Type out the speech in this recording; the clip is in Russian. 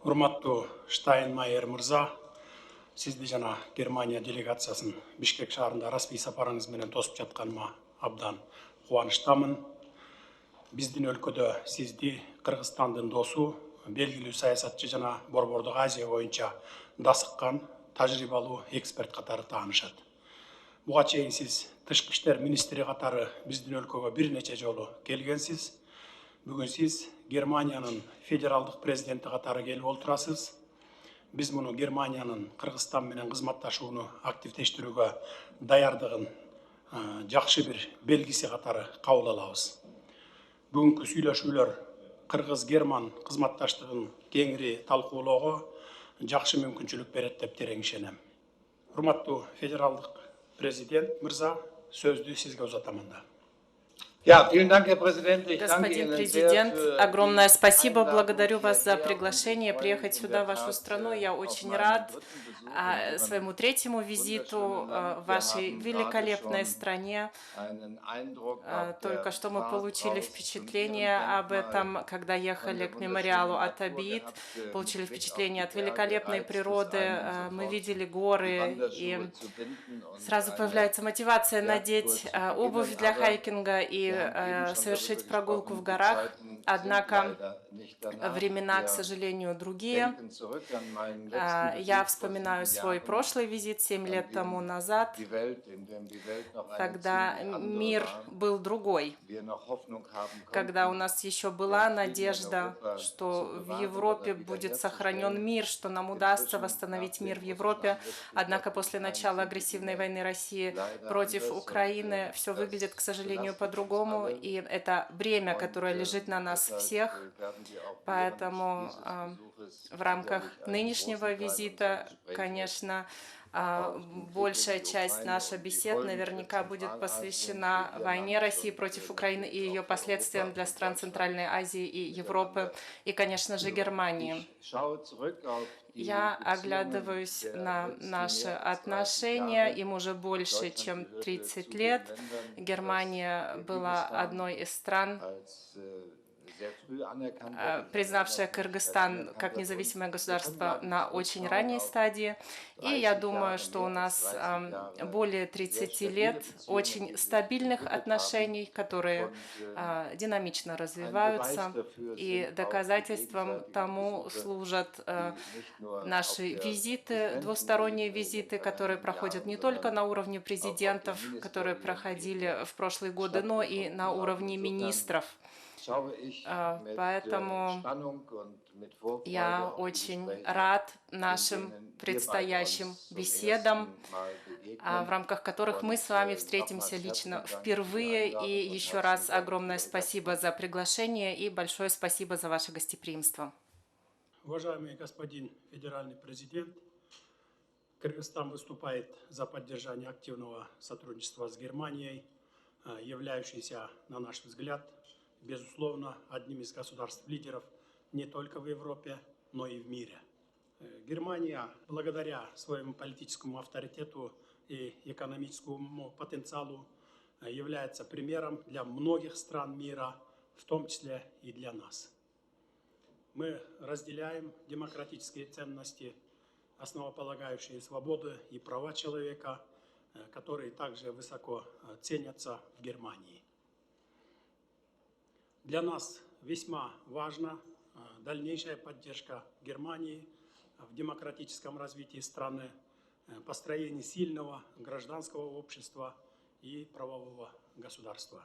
Урматтуу Штайнмайер мырза, сизди жана Германия делегациясын Бишкек шаарында расмий сапарыңыз менен тосуп жатканыма абдан кубанычтамын. Биздин өлкөдө сизди Кыргызстандын досу, белгилүү саясатчы жана Борбордук Азия боюнча дасыккан тажрыйбалуу эксперт катары таанышат. Буга чейин сиз тышкы иштер министри катары биздин өлкөгө бир нече жолу келгенсиз. Бүгүн сиз Германиянын федералдык президенти катары келип отурасыз. Биз муну Германиянын Кыргызстан менен кызматташууну активдештирүүгө даярдыгын жакшы бир белгиси катары кабыл алабыз. Бүгүнкү сүйлөшүүлөр Кыргыз-Герман кызматташтыгын кеңири талкуулоого жакшы мүмкүнчүлүк берет деп терең ишенем. Урматтуу федералдык президент мырза, сөздү сизге узатамын да. Господин президент, огромное спасибо. Благодарю вас за приглашение приехать сюда, в вашу страну. Я очень рад своему третьему визиту в вашей великолепной стране. Только что мы получили впечатление об этом, когда ехали к мемориалу Ат-Табиит. Получили впечатление от великолепной природы. Мы видели горы, и сразу появляется мотивация надеть обувь для хайкинга и совершить прогулку в горах. Однако времена, к сожалению, другие. Я вспоминаю свой прошлый визит 7 лет тому назад, когда мир был другой, когда у нас еще была надежда, что в Европе будет сохранен мир, что нам удастся восстановить мир в Европе. Однако после начала агрессивной войны России против Украины все выглядит, к сожалению, по-другому, и это бремя, которое лежит на нас всех. Поэтому в рамках нынешнего визита, конечно, большая часть наших бесед наверняка будет посвящена войне России против Украины и ее последствиям для стран Центральной Азии и Европы, и, конечно же, Германии. Я оглядываюсь на наши отношения, им уже больше, чем 30 лет. Германия была одной из стран, признавшая Кыргызстан как независимое государство на очень ранней стадии. И я думаю, что у нас более 30 лет очень стабильных отношений, которые динамично развиваются. И доказательством тому служат наши визиты, двусторонние визиты, которые проходят не только на уровне президентов, которые проходили в прошлые годы, но и на уровне министров. Поэтому я очень рад нашим предстоящим беседам, в рамках которых мы с вами встретимся лично впервые. И еще раз огромное спасибо за приглашение и большое спасибо за ваше гостеприимство. Уважаемый господин федеральный президент, Кыргызстан выступает за поддержание активного сотрудничества с Германией, являющейся, на наш взгляд, безусловно, одним из государств-лидеров не только в Европе, но и в мире. Германия, благодаря своему политическому авторитету и экономическому потенциалу, является примером для многих стран мира, в том числе и для нас. Мы разделяем демократические ценности, основополагающие свободы и права человека, которые также высоко ценятся в Германии. Для нас весьма важна дальнейшая поддержка Германии в демократическом развитии страны, построении сильного гражданского общества и правового государства.